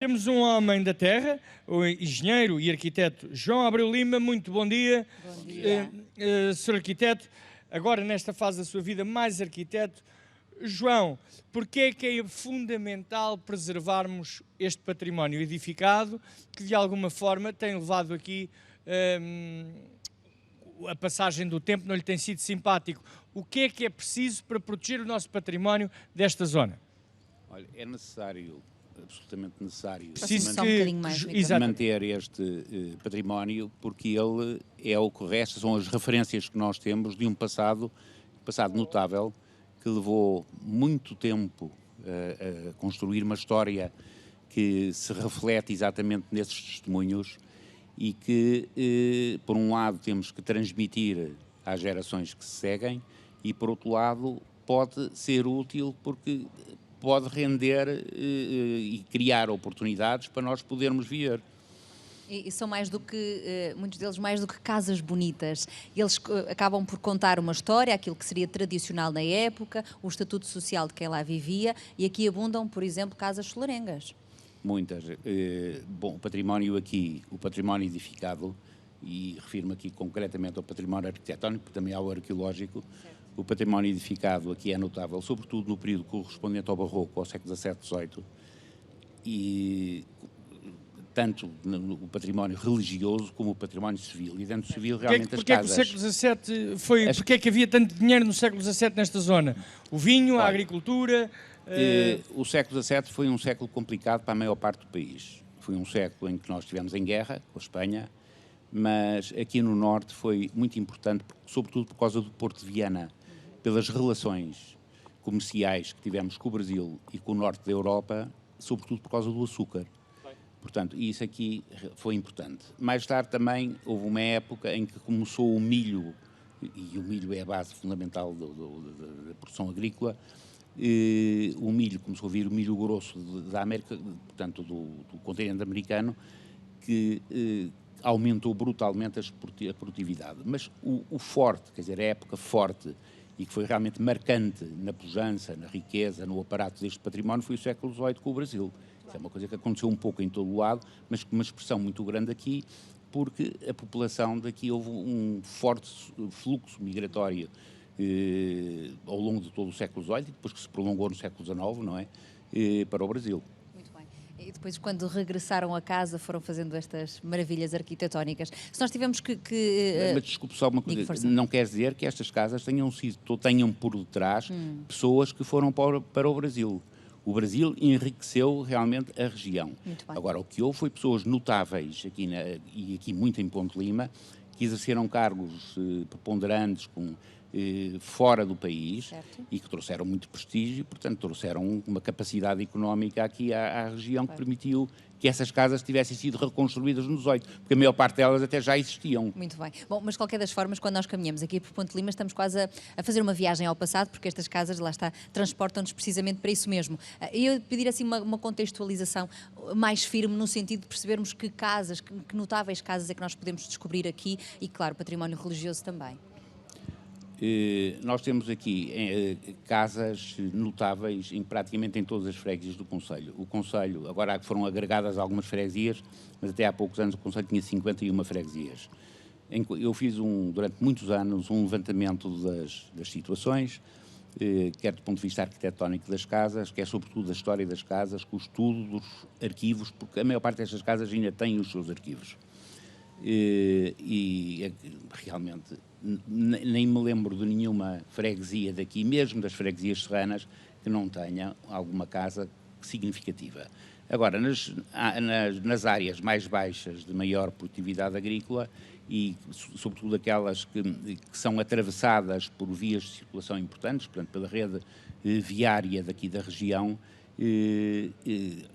temos um homem da terra, o engenheiro e arquiteto João Abreu Lima. Muito bom dia. Bom dia. Sr. Arquiteto, agora nesta fase da sua vida, mais arquiteto. João, porque é que é fundamental preservarmos este património edificado que de alguma forma tem levado aqui a passagem do tempo, não lhe tem sido simpático? O que é preciso para proteger o nosso património desta zona? Olha, é necessário, absolutamente necessário, manter este património, porque ele é o que resta, são as referências que nós temos de um passado notável, que levou muito tempo a construir uma história que se reflete exatamente nesses testemunhos e que, por um lado, temos que transmitir às gerações que se seguem e, por outro lado, pode ser útil porque pode render e criar oportunidades para nós podermos viver. E são mais do que, muitos deles, mais do que casas bonitas. Eles acabam por contar uma história, aquilo que seria tradicional na época, o estatuto social de quem lá vivia, e aqui abundam, por exemplo, casas solarengas. Muitas. Bom, o património aqui, o património edificado, e refiro-me aqui concretamente ao património arquitetónico, também ao arqueológico. Certo. O património edificado aqui é notável, sobretudo no período correspondente ao Barroco, ao século XVII, XVIII, e tanto o património religioso como o património civil. E dentro do civil, realmente, as casas... Porquê que o século XVII foi... Porquê é que havia tanto dinheiro no século XVII nesta zona? O vinho, a agricultura... O século XVII foi um século complicado para a maior parte do país. Foi um século em que nós estivemos em guerra com a Espanha, mas aqui no Norte foi muito importante, sobretudo por causa do Porto de Viana, pelas relações comerciais que tivemos com o Brasil e com o Norte da Europa, sobretudo por causa do açúcar. Portanto, isso aqui foi importante. Mais tarde também houve uma época em que começou o milho, e o milho é a base fundamental da produção agrícola. O milho começou a vir, o milho grosso da América, portanto do continente americano, que aumentou brutalmente a produtividade. Mas o forte, quer dizer, a época forte e que foi realmente marcante na pujança, na riqueza, no aparato deste património, foi o século XVIII com o Brasil. Isso é uma coisa que aconteceu um pouco em todo o lado, mas com uma expressão muito grande aqui, porque a população daqui houve um forte fluxo migratório ao longo de todo o século XVIII, e depois que se prolongou no século XIX, não é? Para o Brasil. Muito bem. E depois, quando regressaram a casa, foram fazendo estas maravilhas arquitetónicas. Se nós tivemos Mas desculpe só uma coisa, não quer dizer que estas casas tenham por detrás pessoas que foram para o Brasil. O Brasil enriqueceu realmente a região. Agora, o que houve foi pessoas notáveis, e aqui muito em Ponte Lima, que exerceram cargos preponderantes fora do país, certo, e que trouxeram muito prestígio, portanto trouxeram uma capacidade económica aqui à região, claro, que permitiu que essas casas tivessem sido reconstruídas nos 8, porque a maior parte delas até já existiam. Muito bem. Bom, mas de qualquer das formas, quando nós caminhamos aqui por Ponte Lima, estamos quase a fazer uma viagem ao passado, porque estas casas, lá está, transportam-nos precisamente para isso mesmo. E eu pedir assim uma contextualização mais firme, no sentido de percebermos que casas, que notáveis casas é que nós podemos descobrir aqui, e claro, património religioso também. Nós temos aqui casas notáveis praticamente em todas as freguesias do Concelho. O Concelho, agora foram agregadas algumas freguesias, mas até há poucos anos o Concelho tinha 51 freguesias. Eu fiz durante muitos anos um levantamento das situações, quer do ponto de vista arquitetónico das casas, quer sobretudo da história das casas, com o estudo dos arquivos, porque a maior parte destas casas ainda tem os seus arquivos. E realmente nem me lembro de nenhuma freguesia daqui, mesmo das freguesias serranas, que não tenha alguma casa significativa. Agora, nas áreas mais baixas de maior produtividade agrícola e sobretudo aquelas que são atravessadas por vias de circulação importantes, portanto pela rede viária daqui da região,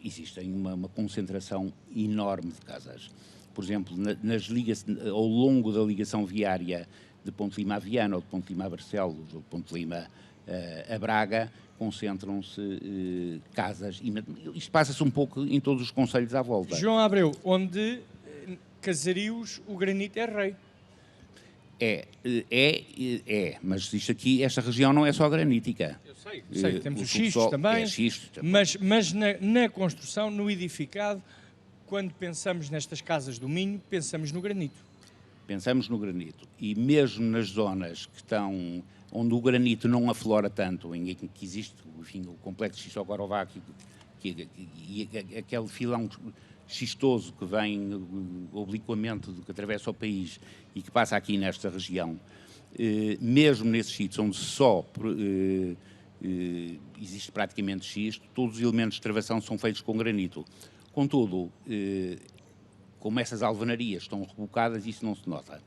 existem uma concentração enorme de casas. Por exemplo, ao longo da ligação viária de Ponte Lima a Viana, ou de Ponte Lima a Barcelos, ou de Ponte Lima a Braga, concentram-se casas. Isto passa-se um pouco em todos os concelhos à volta. João Abreu, onde casarios o granito é rei. Mas isto aqui, esta região não é só granítica. Sei, temos os xistos também, mas na construção, no edificado, quando pensamos nestas casas do Minho, pensamos no granito. Pensamos no granito, e mesmo nas zonas que estão, onde o granito não aflora tanto, em que existe, enfim, o complexo xisto-gorováquico, e aquele filão xistoso que vem obliquamente, que atravessa o país e que passa aqui nesta região, mesmo nesses sítios onde só existe praticamente xisto, todos os elementos de travação são feitos com granito. Contudo, como essas alvenarias estão rebocadas, isso não se nota.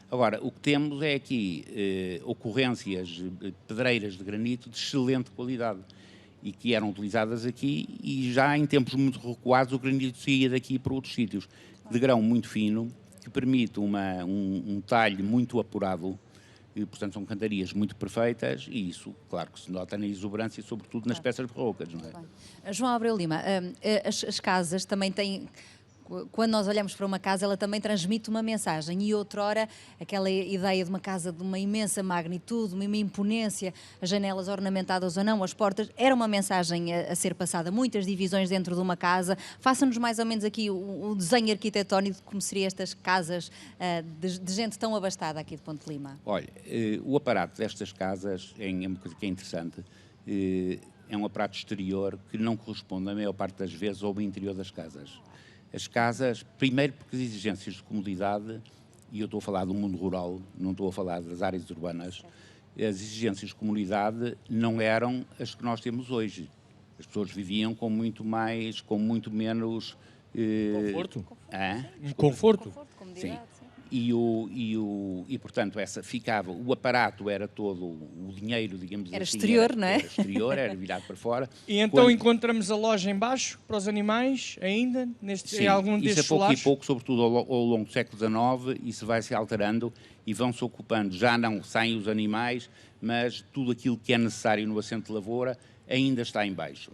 Agora, o que temos é aqui ocorrências pedreiras de granito de excelente qualidade e que eram utilizadas aqui, e já em tempos muito recuados o granito saía daqui para outros sítios, de grão muito fino, que permite um talho muito apurado, e, portanto são cantarias muito perfeitas, e isso, claro que se nota na exuberância, sobretudo nas peças barrocas, não é? João Abreu Lima, as casas também têm... Quando nós olhamos para uma casa, ela também transmite uma mensagem, e outrora aquela ideia de uma casa de uma imensa magnitude, uma imponência, as janelas ornamentadas ou não, as portas, era uma mensagem a ser passada, muitas divisões dentro de uma casa. Faça-nos mais ou menos aqui o desenho arquitetónico de como seriam estas casas de gente tão abastada aqui de Ponte Lima. Olha, o aparato destas casas é uma coisa que é interessante, é um aparato exterior que não corresponde, a maior parte das vezes, ao interior das casas. As casas, primeiro porque as exigências de comodidade, e eu estou a falar do mundo rural, não estou a falar das áreas urbanas, as exigências de comodidade não eram as que nós temos hoje. As pessoas viviam com muito menos... Conforto? Conforto, sim. E portanto, o aparato era todo o dinheiro, digamos era assim. Exterior, não é? Era exterior, era virado para fora. E então encontramos a loja em baixo para os animais, ainda, em algum destes isso é pouco lares? e pouco, sobretudo ao longo do século XIX, isso vai-se alterando e vão-se ocupando. Já não saem os animais, mas tudo aquilo que é necessário no assento de lavoura ainda está em baixo.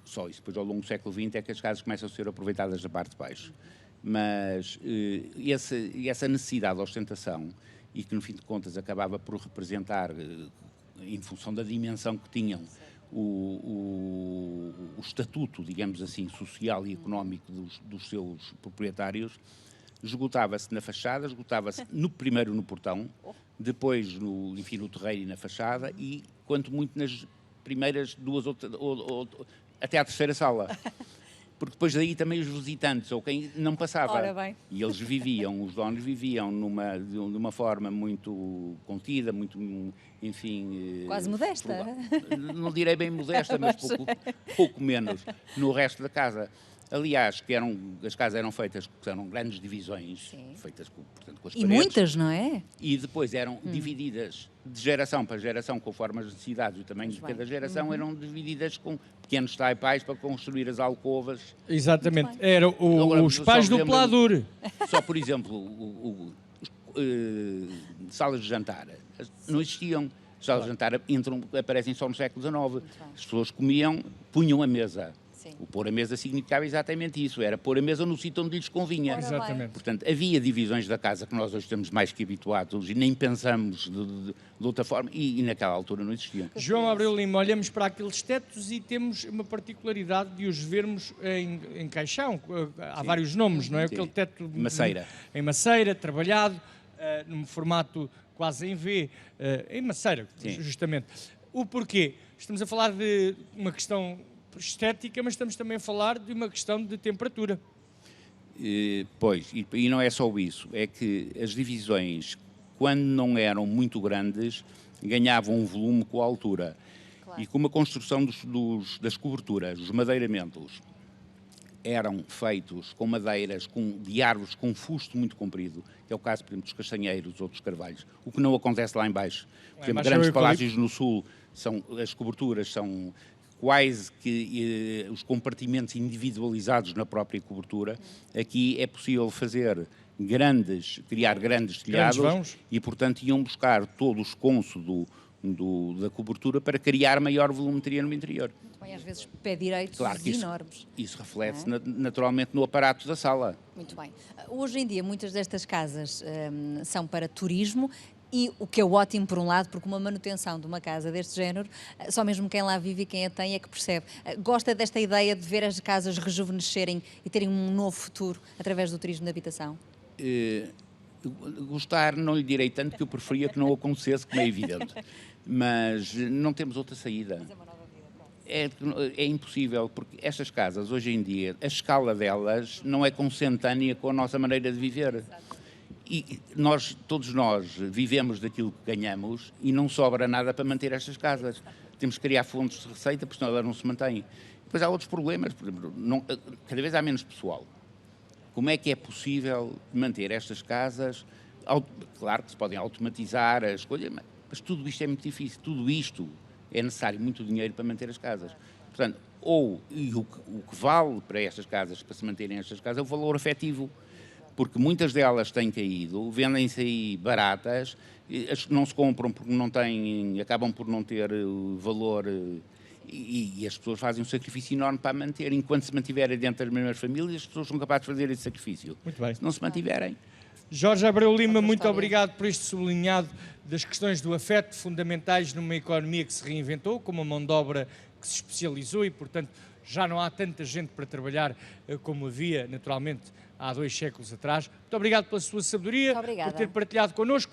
Só isso, depois ao longo do século XX é que as casas começam a ser aproveitadas da parte de baixo. Mas essa necessidade de ostentação, e que no fim de contas acabava por representar, em função da dimensão que tinham, o estatuto, digamos assim, social e económico dos seus proprietários, esgotava-se na fachada, esgotava-se primeiro no portão, depois no terreiro e na fachada, e quanto muito nas primeiras duas ou até à terceira sala. Porque depois daí também os visitantes, ou quem não passava. Ora bem. E eles os donos viviam de uma forma muito contida, muito, enfim... Quase modesta. Não direi bem modesta, mas pouco menos no resto da casa. Aliás, as casas eram feitas, eram grandes divisões, feitas portanto, com as paredes. E muitas, não é? E depois eram divididas de geração para geração, conforme as necessidades e o tamanho de cada geração, eram divididas com pequenos taipais para construir as alcovas. Exatamente. Eram os pais do Pladur. Só, por exemplo, salas de jantar não existiam. As salas de jantar aparecem só no século XIX. As pessoas comiam, punham a mesa. O pôr a mesa significava exatamente isso, era pôr a mesa no sítio onde lhes convinha. Exatamente. Portanto, havia divisões da casa que nós hoje estamos mais que habituados e nem pensamos de outra forma, e naquela altura não existiam. João Abreu Lima, olhamos para aqueles tetos e temos uma particularidade de os vermos em caixão. Há vários nomes, não é? Aquele teto maceira. Em maceira, trabalhado, num formato quase em V, em maceira, justamente. O porquê? Estamos a falar de uma questão estética, mas estamos também a falar de uma questão de temperatura. Pois, e não é só isso, é que as divisões, quando não eram muito grandes, ganhavam um volume com a altura. Claro. E como a construção das coberturas, os madeiramentos, eram feitos com madeiras de árvores com fusto muito comprido, que é o caso, por exemplo, dos castanheiros ou dos carvalhos, o que não acontece lá em baixo. Por exemplo, grandes palácios no sul, as coberturas são quase que os compartimentos individualizados na própria cobertura. Aqui é possível criar grandes telhados e, portanto, iam buscar todo o esconso da cobertura para criar maior volumetria no interior. Muito bem, às vezes pé direito enormes. Isso reflete-se naturalmente no aparato da sala. Muito bem. Hoje em dia muitas destas casas são para turismo. E o que é ótimo, por um lado, porque uma manutenção de uma casa deste género, só mesmo quem lá vive e quem a tem é que percebe. Gosta desta ideia de ver as casas rejuvenescerem e terem um novo futuro através do turismo de habitação? Gostar, não lhe direi tanto, que eu preferia que não acontecesse, como é evidente. Mas não temos outra saída. É impossível, porque estas casas, hoje em dia, a escala delas não é consentânea com a nossa maneira de viver. E todos nós vivemos daquilo que ganhamos e não sobra nada para manter estas casas. Temos que criar fontes de receita, porque senão elas não se mantêm. Depois há outros problemas, por exemplo, cada vez há menos pessoal. Como é que é possível manter estas casas? Claro que se podem automatizar a escolha, mas tudo isto é muito difícil. Tudo isto é necessário muito dinheiro para manter as casas. Portanto, o que vale para estas casas, para se manterem estas casas, é o valor afetivo. Porque muitas delas têm caído, vendem-se aí baratas, as que não se compram porque não têm, acabam por não ter valor e as pessoas fazem um sacrifício enorme para manter. Enquanto se mantiverem dentro das mesmas famílias, as pessoas são capazes de fazer esse sacrifício. Muito bem. Se não se mantiverem... Jorge Abreu Lima, muito história. obrigado por este sublinhado das questões do afeto, fundamentais numa economia que se reinventou, com uma mão de obra que se especializou e, portanto, já não há tanta gente para trabalhar como havia, naturalmente, há 2 séculos atrás. Muito obrigado pela sua sabedoria, por ter partilhado connosco.